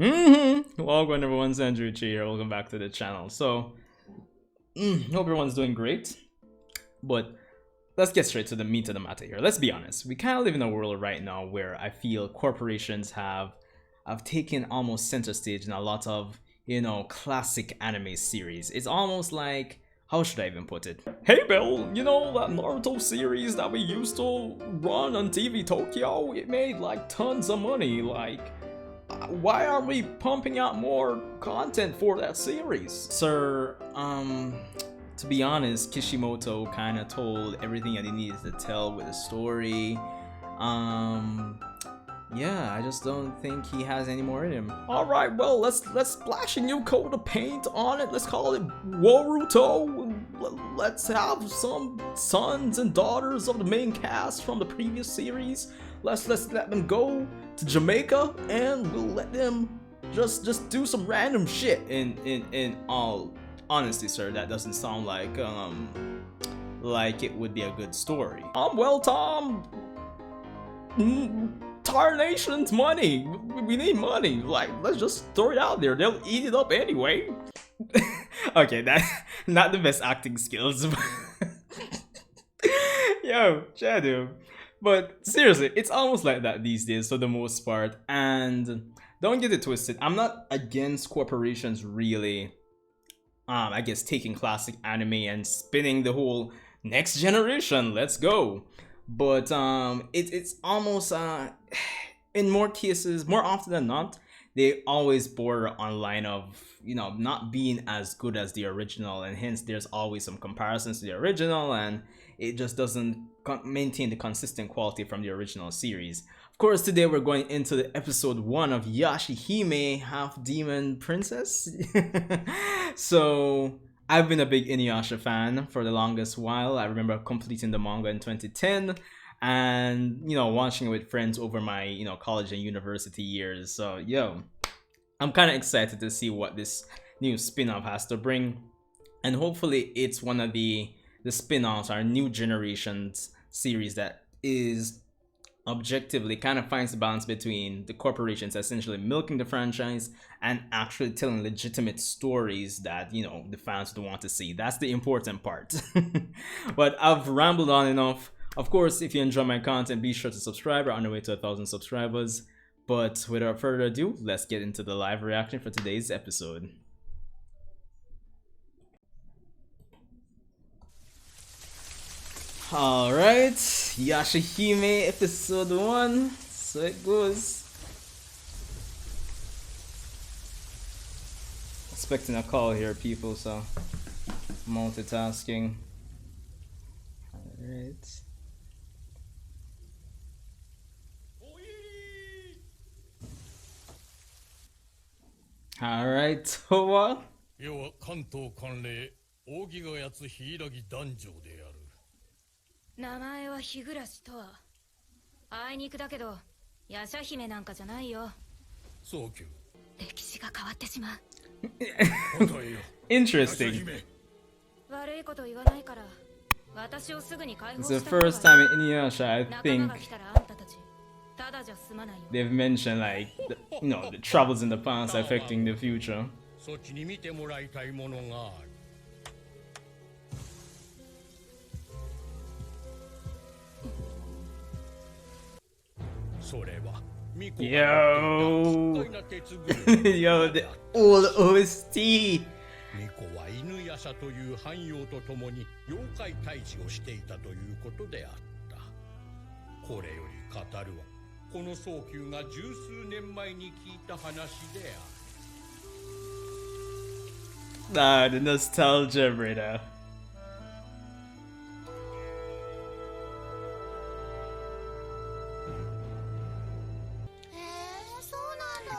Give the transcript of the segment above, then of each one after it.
Welcome everyone, Sanjuichi here. Welcome back to the channel. So, hope everyone's doing great. But let's get straight to the meat of the matter here. Let's be honest. We kind of live in a world right now where I feel corporations have taken almost center stage in a lot of, classic anime series. It's almost like, how should I even put it? Hey Bill, you know that Naruto series that we used to run on TV Tokyo? It made like tons of money. Like, why aren't we pumping out more content for that series? Sir, to be honest, Kishimoto kind of told everything that he needed to tell with the story. Yeah, I just don't think he has any more in him. All right, well, let's splash a new coat of paint on it. Let's call it Boruto. Let's have some sons and daughters of the main cast from the previous series. Let's let them go to Jamaica, and we'll let them just do some random shit. In all honesty, sir, that doesn't sound like it would be a good story. Well, Tom. Tarnation's money. We need money. Like, let's just throw it out there. They'll eat it up anyway. Okay, that not the best acting skills. Yo, Shadow. But seriously, it's almost like that these days for the most part. And don't get it twisted. I'm not against corporations really. I guess taking classic anime and spinning the whole next generation. Let's go. But it's almost in more cases, more often than not, they always border on line of not being as good as the original, and hence there's always some comparisons to the original, and it just doesn't maintain the consistent quality from the original series. Of course, today we're going into the episode 1 of Yashahime Half Demon Princess. So I've been a big Inuyasha fan for the longest while. I remember completing the manga in 2010 and, watching it with friends over my, college and university years. So, I'm kind of excited to see what this new spin-off has to bring. And hopefully it's one of the spin-offs, our new generations series that is objectively kind of finds the balance between the corporations essentially milking the franchise and actually telling legitimate stories that the fans would want to see. That's the important part. But I've rambled on enough. Of course, if you enjoy my content, be sure to subscribe. We're on the way to 1,000 subscribers. But without further ado, let's get into the live reaction for today's episode. Alright, Yashahime episode 1, so it goes. Expecting a call here, people, so multitasking. Alright. Alright, Towa. 要は関東関連扇がやつ柊男女である。名前は日暮とは。あいにくだけど、ヤシャ姫なんかじゃないよ。早急。歴史が変わってしまう。答えよ。Interesting. 悪いこと言わないから、私をすぐに解放 It's し the た方がいい。 first time in Inuyasha, I 仲間 think が来たらあんたたち、ただじゃ済まないよ。 they've mentioned like the troubles in the past affecting the future. そっちに見てもらいたいものがある。それは。Yo, yo, the old OST. 巫女は犬夜叉という汎用とともに妖怪退治をしていたということであった。これより語るはこの早急が十数年前に聞いた話である。Ah, the nostalgia, brother.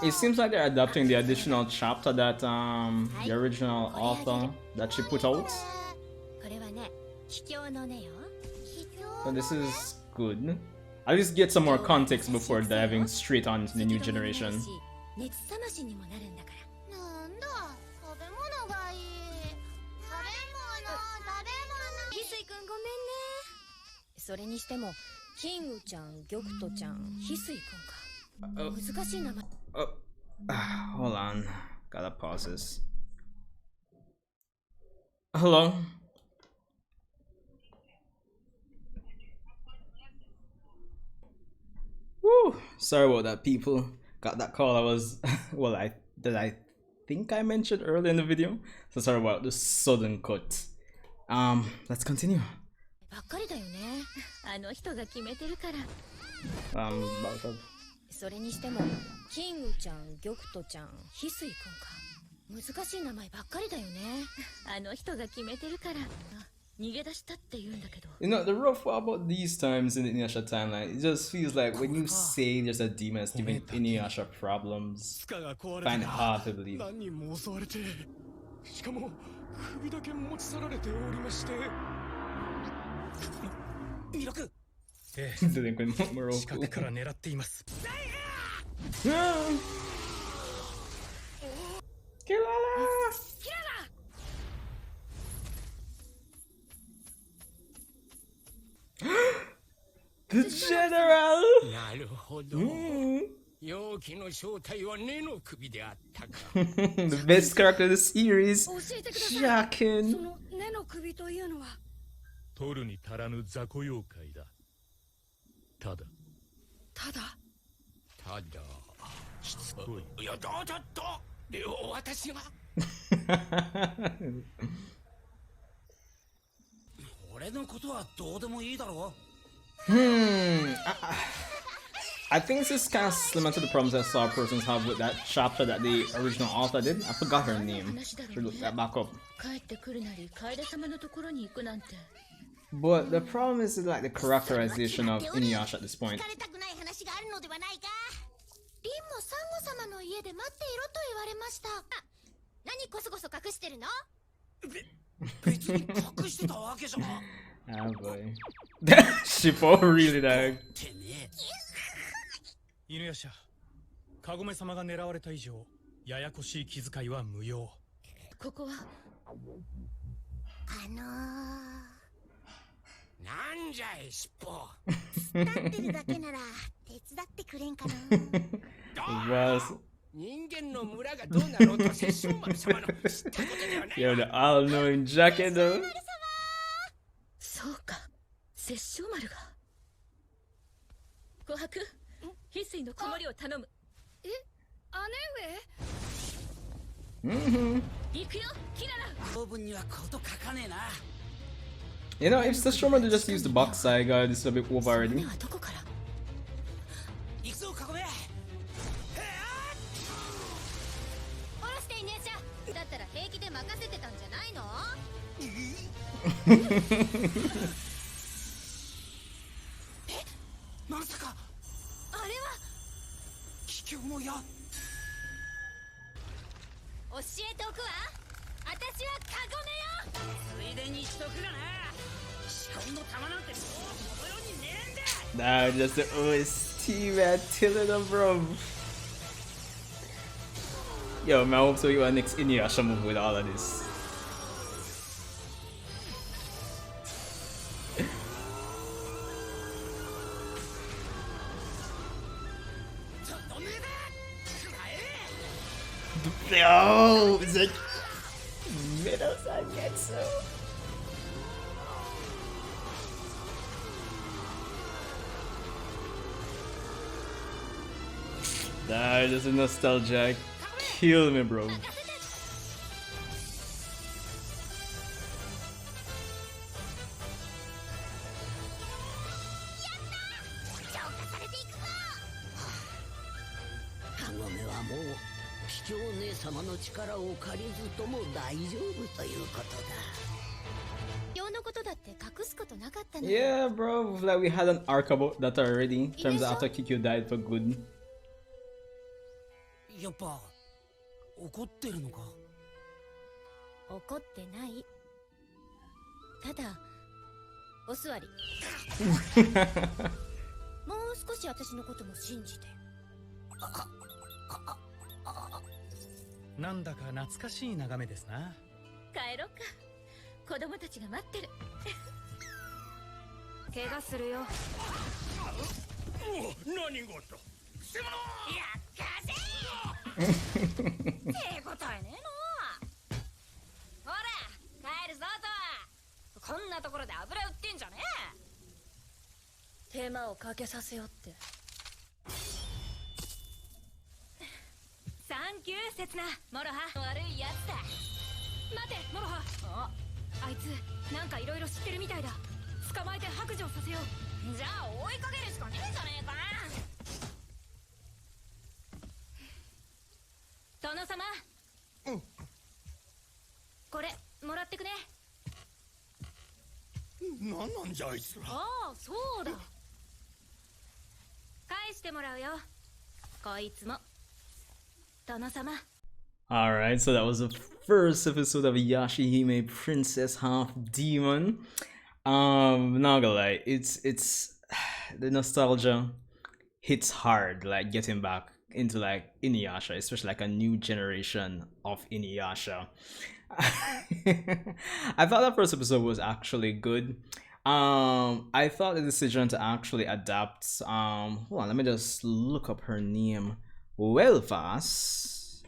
It seems like they're adapting the additional chapter that the original author that she put out. So this is good. At least get some more context before diving straight on to the new generation. それにしても、キングちゃん、玉斗ちゃん、翡翠くんか。難しい名前。Hold on. Gotta pause this. Hello? Woo! Sorry about that, people. Got that call. I was well. I think I mentioned earlier in the video. So sorry about the sudden cut. Let's continue. ばっかりだよね。あの人が決めてるから。About それにしても、キングちゃん、玉人ちゃん、翡翠くんか。難しい名前ばっかりだよね。あの人が決めてるから。逃げ出したって言うんだけど。You know, the rough part about these times in the Inuyasha timeline, it just feels like when you say there's a demon that's giving Inuyasha problems, find it hard to believe. 何人も襲われて、しかも首だけ持ち去られておりまして。ミラク。ええ、近くから狙っています。キララキララ The General! なるほど。容器の正体は根の首であったか。The best character of the series, 教えてください。 Shaken. その根の首というのは。取るに足らぬ雑魚妖怪だ。ただ。しつこい。いや、だと。で、私が。俺のことはどうでもいいだろう。I think this is kind of similar to the problems I saw persons have with that chapter that the original author did. I forgot her name. Should look that back up. But the problem is like the characterization of Inuyasha at this point. リンもサンゴ様の家で待っていろと言われました。何こそこそ隠してるの？別に隠してたわけじゃ。Ah boy. Shippo really dog. 犬夜叉、カゴメ様が狙われた以上、ややこしい気遣いは無用。ここはなんじゃい尻尾。立ってるだけなら手伝ってくれんかな。人間の村がどうなろうと殺生丸様の知ったことではない。Yo, the all-knowing jacket though. そうか、殺生丸が。琥珀、翡翠の子守を頼む。え、姉上。行くよ、キララ。公文にはこと書かねえな。You know, if Sesshomaru just used the box Saiga, this is a bit over already. どこから？行くぞ、カゴメ。下ろしていねえじゃ。だったら平気で任せてたんじゃないの？まさかあれは気境の矢。教えておくわ。私はカゴメよ。ついでにしとくがな。仕込みの玉なんてもうこの世にねえんだ。Nah, just the OST, man. Tilling them, bro. Yo, man, I hope so you are next Inuyasha move with all of this. Yo, it's like Middle Sangetsu. Nah, just a nostalgia. Kill me, bro. 桔梗姉様の力を借りずとも大丈夫ということだ。用のことだって隠すことなかったの。Yeah, bro. Like we had an arc about that already. In terms of after Kikyo died for good. やっぱ怒ってるのか？怒ってない。ただお座り。もう少し私のことも信じて。なんだか懐かしい眺めですな。帰ろうか。子供たちが待ってる。怪我するよ。何事？くせ者！やっかせ！答えねえの。ほら帰るぞと。こんなところで油売ってんじゃねえ。手間をかけさせよって。サンキューセツナモロハ。悪いやつだ。待てモロハ。あいつなんかいろいろ知ってるみたいだ。捕まえて白状させよう。じゃあ追いかけるしかねえじゃねえか。殿様、これもらってくね。なんなんじゃあいつら。ああそうだ。返してもらうよこいつも。殿様。 Alright, so that was the first episode of Yashahime Princess Half Demon. Not gonna lie, it's the nostalgia hits hard, like getting back into like Inuyasha, especially like a new generation of Inuyasha. I thought that first episode was actually good. I thought the decision to actually adapt hold on, let me just look up her name well fast.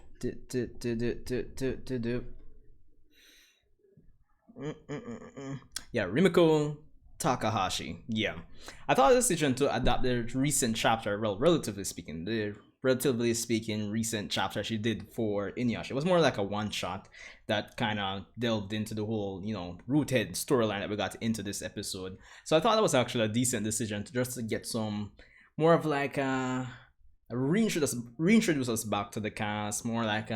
Yeah, Rimiko Takahashi. Yeah, I thought the decision to adapt the recent chapter, well, relatively speaking, recent chapter she did for Inuyasha. It was more like a one shot that kind of delved into the whole, rooted storyline that we got into this episode. So I thought that was actually a decent decision to just to get some more of like reintroduce us back to the cast, more like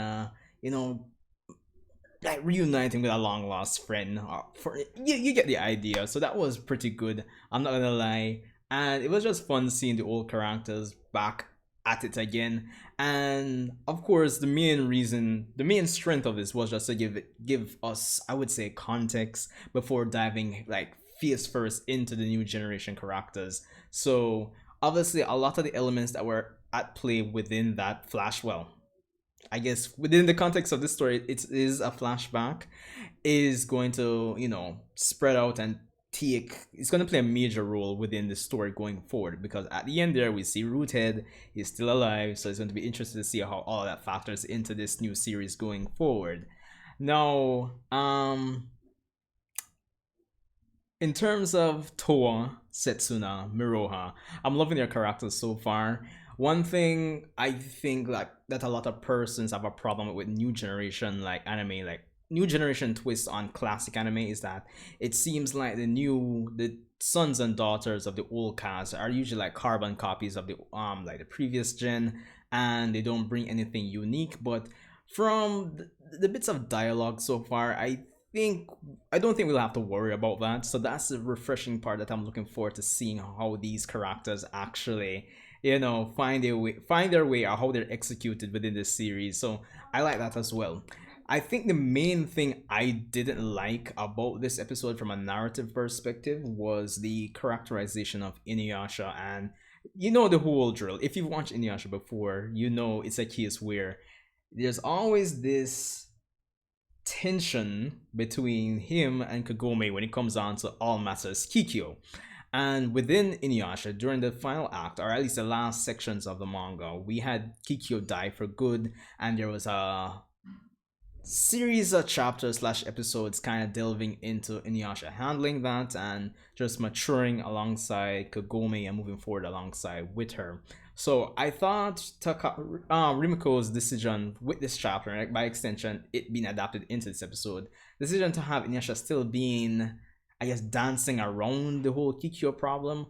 like reuniting with a long lost friend. For you get the idea. So that was pretty good. I'm not gonna lie, and it was just fun seeing the old characters back at it again. And of course, the main strength of this was just to give us, I would say, context before diving like face first into the new generation characters. So obviously, a lot of the elements that were at play within that flash, well, I guess within the context of this story, it is a flashback, is going to, spread out and it's going to play a major role within the story going forward, because at the end there we see Roothead is still alive, so it's going to be interesting to see how all of that factors into this new series going forward. Now, in terms of Toa, Setsuna, Miroha, I'm loving their characters so far. One thing I think like that a lot of persons have a problem with new generation like anime, like new generation twist on classic anime, is that it seems like the sons and daughters of the old cast are usually like carbon copies of the like the previous gen, and they don't bring anything unique. But from the bits of dialogue so far, I don't think we'll have to worry about that. So that's the refreshing part that I'm looking forward to seeing how these characters actually, find their way, or how they're executed within this series. So I like that as well. I think the main thing I didn't like about this episode from a narrative perspective was the characterization of Inuyasha, and the whole drill. If you've watched Inuyasha before, it's a case where there's always this tension between him and Kagome when it comes down to all matters Kikyo. And within Inuyasha, during the final act, or at least the last sections of the manga, we had Kikyo die for good, and there was a series of chapters / episodes kind of delving into Inuyasha handling that and just maturing alongside Kagome and moving forward alongside with her. So I thought Rimiko's decision with this chapter, like by extension, it being adapted into this episode, decision to have Inuyasha still being, I guess, dancing around the whole Kikyo problem,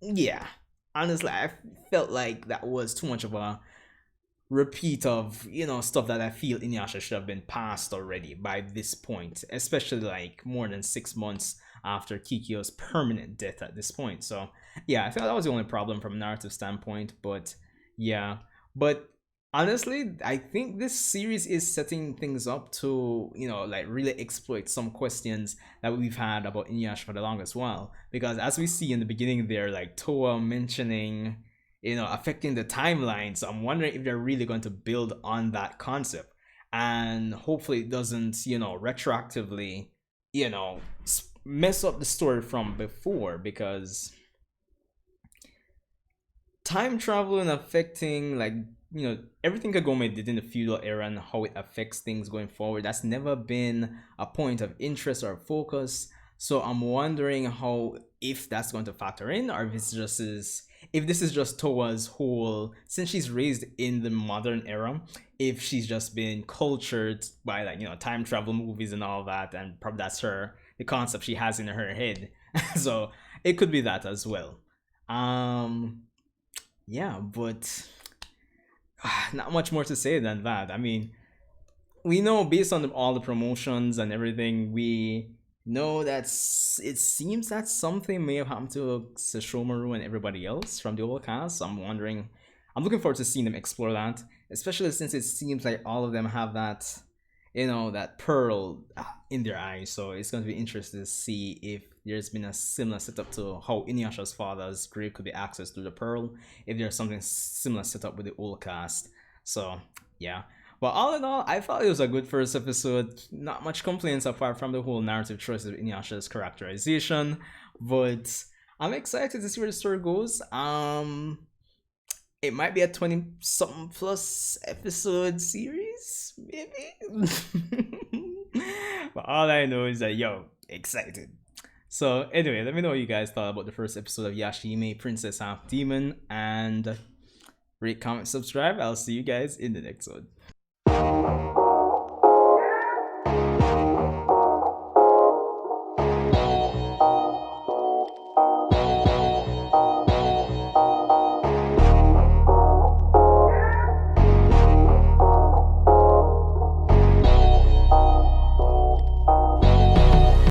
yeah, honestly, I felt like that was too much of a repeat of stuff that I feel Inuyasha should have been past already by this point, especially like more than 6 months after Kikyo's permanent death at this point. So yeah, I feel that was the only problem from a narrative standpoint. But yeah, but honestly, I think this series is setting things up to like really exploit some questions that we've had about Inuyasha for the longest while, because as we see in the beginning there, like Toa mentioning affecting the timeline. So I'm wondering if they're really going to build on that concept, and hopefully it doesn't, retroactively, mess up the story from before, because time travel and affecting, like, everything Kagome did in the feudal era and how it affects things going forward, that's never been a point of interest or focus. So I'm wondering how, if that's going to factor in, or if this is just Towa's whole, since she's raised in the modern era, if she's just been cultured by, like, time travel movies and all that, and probably that's the concept she has in her head. So it could be that as well. um yeah, but not much more to say than that. I mean, we know, based on all the promotions and everything, we know that it seems that something may have happened to Sesshomaru and everybody else from the old cast. So I'm wondering, I'm looking forward to seeing them explore that, especially since it seems like all of them have that, that pearl in their eyes. So it's going to be interesting to see if there's been a similar setup to how Inuyasha's father's grave could be accessed through the pearl, if there's something similar set up with the old cast. So yeah. But all in all, I thought it was a good first episode. Not much complaints apart from the whole narrative choices of Inuyasha's characterization. But I'm excited to see where the story goes. It might be a 20 something plus episode series, maybe. But all I know is that, yo, excited. So anyway, let me know what you guys thought about the first episode of Yashahime Princess Half Demon, and rate, comment, subscribe. I'll see you guys in the next one.